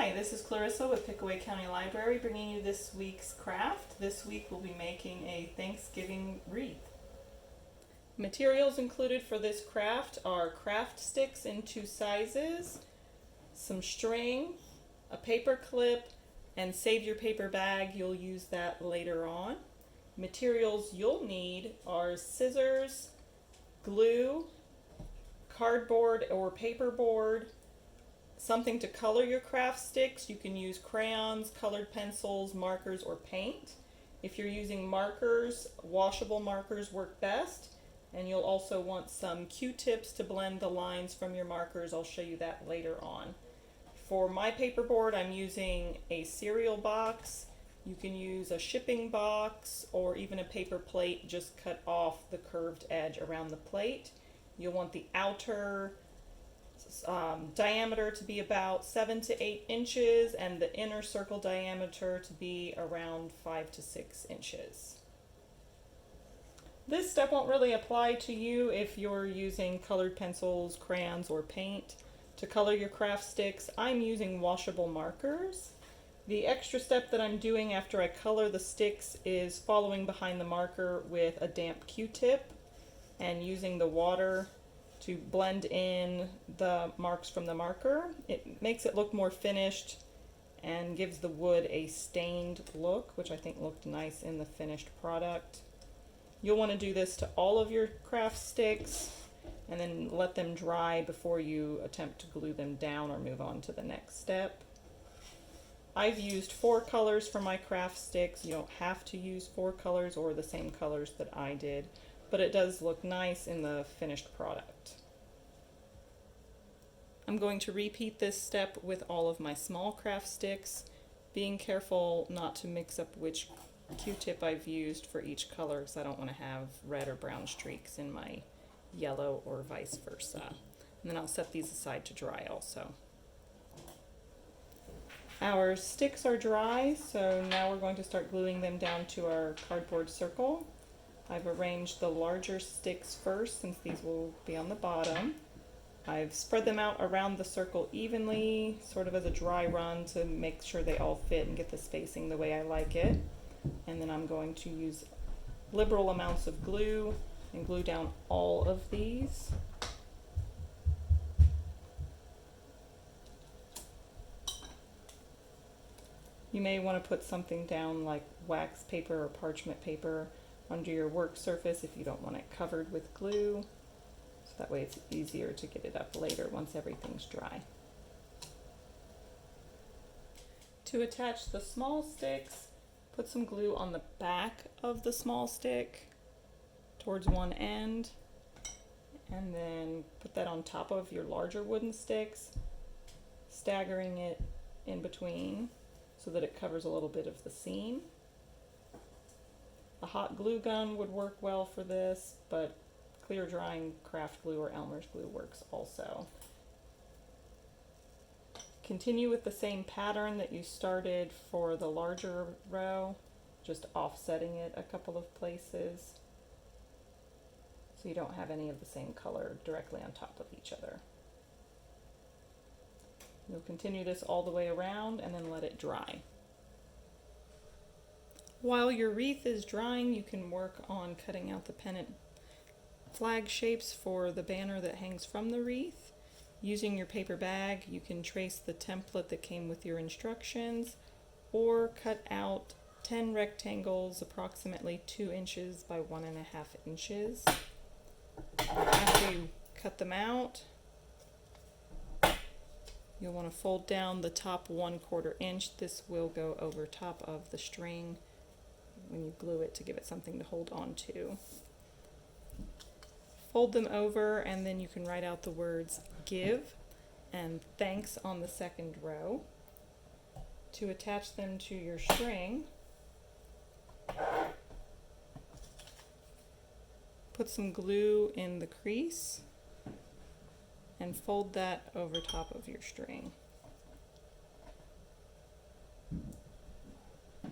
Hi, this is Clarissa with Pickaway County Library bringing you this week's craft. This week we'll be making a Thanksgiving wreath. Materials included for this craft are craft sticks in 2 sizes, some string, a paper clip, and save your paper bag, you'll use that later on. Materials you'll need are scissors, glue, cardboard or paperboard, something to color your craft sticks. You can use crayons, colored pencils, markers, or paint. If you're using markers, washable markers work best. And you'll also want some Q-tips to blend the lines from your markers. I'll show you that later on. For my paperboard, I'm using a cereal box. You can use a shipping box or even a paper plate. Just cut off the curved edge around the plate. You'll want the outer diameter to be about 7 to 8 inches and the inner circle diameter to be around 5 to 6 inches. This step won't really apply to you if you're using colored pencils, crayons, or paint. To color your craft sticks, I'm using washable markers. The extra step that I'm doing after I color the sticks is following behind the marker with a damp Q-tip and using the water to blend in the marks from the marker. It makes it look more finished and gives the wood a stained look, which I think looked nice in the finished product. You'll want to do this to all of your craft sticks and then let them dry before you attempt to glue them down or move on to the next step. I've used 4 colors for my craft sticks. You don't have to use 4 colors or the same colors that I did, but it does look nice in the finished product. I'm going to repeat this step with all of my small craft sticks, being careful not to mix up which Q-tip I've used for each color because I don't want to have red or brown streaks in my yellow or vice versa. And then I'll set these aside to dry also. Our sticks are dry, so now we're going to start gluing them down to our cardboard circle. I've arranged the larger sticks first since these will be on the bottom. I've spread them out around the circle evenly, sort of as a dry run to make sure they all fit and get the spacing the way I like it. And then I'm going to use liberal amounts of glue and glue down all of these. You may want to put something down like wax paper or parchment paper under your work surface if you don't want it covered with glue. So that way it's easier to get it up later once everything's dry. To attach the small sticks, put some glue on the back of the small stick towards one end, and then put that on top of your larger wooden sticks, staggering it in between so that it covers a little bit of the seam. A hot glue gun would work well for this, but clear drying craft glue or Elmer's glue works also. Continue with the same pattern that you started for the larger row, just offsetting it a couple of places so you don't have any of the same color directly on top of each other. You'll continue this all the way around and then let it dry. While your wreath is drying, you can work on cutting out the pennant flag shapes for the banner that hangs from the wreath. Using your paper bag, you can trace the template that came with your instructions or cut out 10 rectangles approximately 2 inches by 1.5 inches. After you cut them out, you'll want to fold down the top 1/4 inch. This will go over top of the string when you glue it to give it something to hold on to. Fold them over and then you can write out the words "give" and "thanks" on the second row. To attach them to your string, put some glue in the crease and fold that over top of your string. Like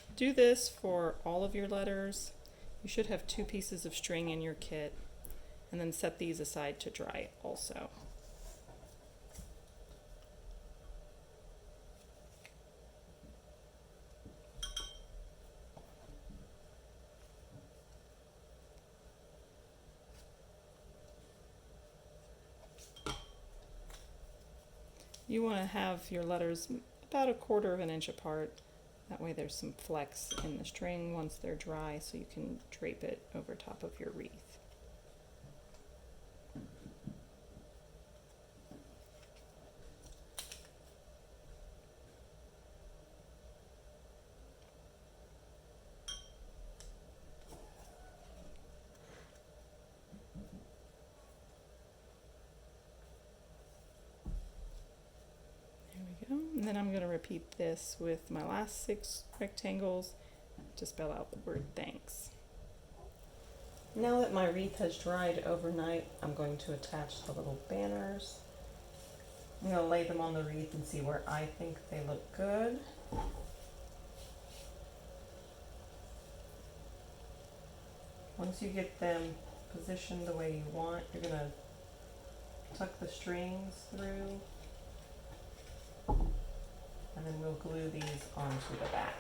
that. Do this for all of your letters. You should have 2 pieces of string in your kit, and then set these aside to dry also. You want to have your letters about 1/4 of an inch apart. That way there's some flex in the string once they're dry, so you can drape it over top of your wreath. And then I'm going to repeat this with my last 6 rectangles to spell out the word thanks. Now that my wreath has dried overnight, I'm going to attach the little banners. I'm going to lay them on the wreath and see where I think they look good. Once you get them positioned the way you want, you're going to tuck the strings through. And then we'll glue these onto the back.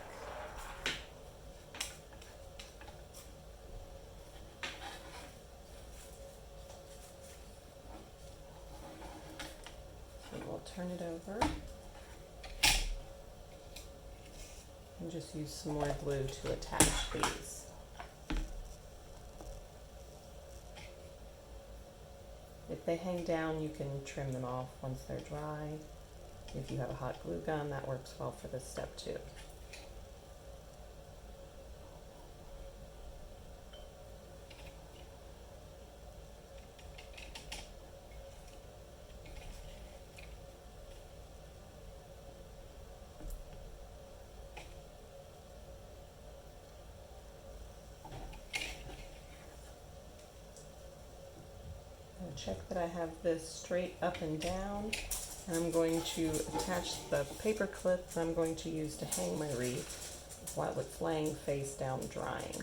So we'll turn it over and just use some more glue to attach these. If they hang down, you can trim them off once they're dry. If you have a hot glue gun, that works well for this step too. I'll check that I have this straight up and down. I'm going to attach the paper clip that I'm going to use to hang my wreath while it's laying face down drying.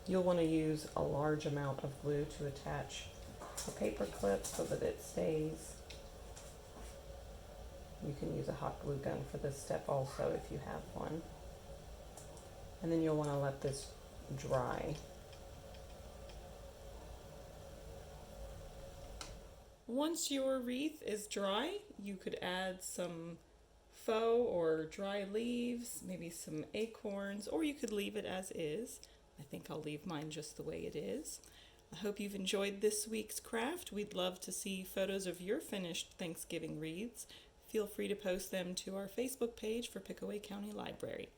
You'll want to use a large amount of glue to attach the paper clip so that it stays. You can use a hot glue gun for this step also if you have one. And then you'll want to let this dry. Once your wreath is dry, you could add some faux or dry leaves, maybe some acorns, or you could leave it as is. I think I'll leave mine just the way it is. I hope you've enjoyed this week's craft. We'd love to see photos of your finished Thanksgiving wreaths. Feel free to post them to our Facebook page for Pickaway County Library.